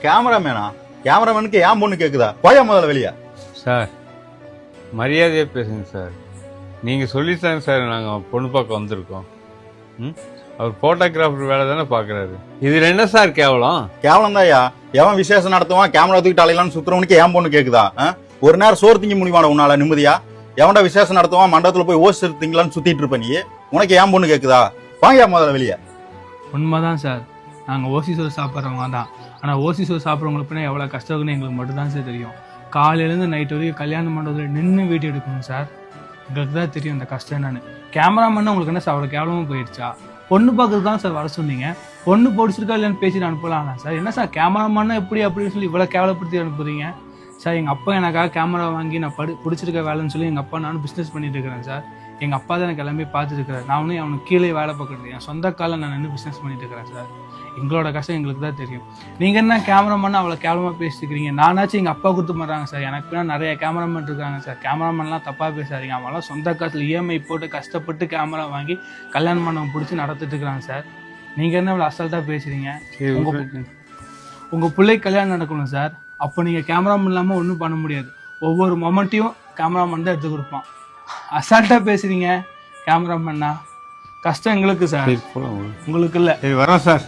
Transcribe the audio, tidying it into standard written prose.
கேமராமேனா? கேமராமேனுக்கு ஏன் பொண்ணு கேக்குதா? போயா முதல்ல வெளியே. சார் மரியாதையாக பேசுங்க சார். நீங்கள் சொல்லித்தாங்க சார் நாங்கள் பொண்ணு பார்க்க வந்திருக்கோம். அவர் ஃபோட்டோகிராஃபர் வேலை தானே பார்க்குறாரு. இதில் என்ன சார் கேவலம்? கேவலம் தான்யா. எவன் விசேஷம் நடத்துவான் கேமரா தூக்கிட்டு அலையலான்னு சுத்துறவனுக்கு ஏன் பொண்ணு கேக்குதா? ஒரு நேரம் சோறு திங்க முடியுமாடா உன்னால நிம்மதியா? எவன்டா விசேஷம் நடத்துவான் மண்டபத்துல போய் ஓசி திங்கலான்னு சுத்திட்டு இருப்ப நீ? உனக்கு ஏன் பொண்ணு கேக்குதா? வாங்கயா முதல்ல வெளியே. உண்மைதான் சார், நாங்கள் ஓசி சோறு சாப்பிட்றவங்க தான். ஆனால் ஓசி சோறு சாப்பிட்றவங்களுக்கு பின்னா எவ்வளோ கஷ்டம் இருக்குன்னு எங்களுக்கு மட்டும்தான் சார் தெரியும். காலையிலேருந்து நைட் வரைக்கும் கல்யாண மண்டபத்தில் நின்று வீடியோ எடுக்கணும் சார். எங்களுக்கு தான் தெரியும் அந்த கஷ்டம் என்னன்னு. கேமராமேன் உங்களுக்கு என்ன சார் அவ்வளோ கேவலமாக போயிடுச்சா? பொண்ணு பார்க்கறது தான் சார் வர சொன்னீங்க. பொண்ணு பிடிச்சிருக்கா இல்லைன்னு பேசிட்டு அனுப்பலாம் சார். என்ன சார் கேமராமேன்னா எப்படி அப்படின்னு சொல்லி இவ்வளோ கேவலப்படுத்தி அனுப்புறீங்க சார்? எங்கள் அப்பா எனக்காக கேமரா வாங்கி நான் பிடிச்சிருக்க வேலைன்னு சொல்லி எங்கள் அப்பா நானும் பிஸ்னஸ் பண்ணிட்டு இருக்கிறேன் சார். எங்கள் அப்பா தான் எனக்கு எல்லாமே பார்த்துருக்கிறார். நானும் அவனுக்கு கீழே வேலை பார்க்குறது என் சொந்த காலம் நான் நின்று பிஸ்னஸ் பண்ணிட்டு இருக்கிறேன் சார். எங்களோட கஷ்டம் எங்களுக்கு தான் தெரியும். நீங்கள் என்ன கேமராமேன் அவ்வளோ கேவலமாக பேசிக்கிறீங்க? நானாச்சும் எங்கள் அப்பா கொடுத்து மாட்டாங்க சார். எனக்கு பின்னா நிறைய கேமராமேன் இருக்காங்க சார். கேமராமேன்லாம் தப்பாக பேசாதீங்க. அவங்களாம் சொந்த காசில் இஎம்ஐ போட்டு கஷ்டப்பட்டு கேமரா வாங்கி கல்யாண மண்டபம் பிடிச்சி நடத்திட்டு இருக்கிறாங்க சார். நீங்கள் என்ன இவ்வளோ அசால்ட்டாக பேசுகிறீங்க? உங்கள் பிள்ளைக்கு கல்யாணம் நடக்கணும் சார். அப்போ நீங்கள் கேமராமேன் இல்லாமல் ஒன்றும் பண்ண முடியாது. ஒவ்வொரு மொமெண்ட்டையும் கேமராமேன் தான் எடுத்து கொடுப்பான். அசால்ட்டாக பேசுகிறீங்க கேமராமேன்னா. கஷ்டம் எங்களுக்கு சார், உங்களுக்கு இல்லை. சரி வரோம் சார்.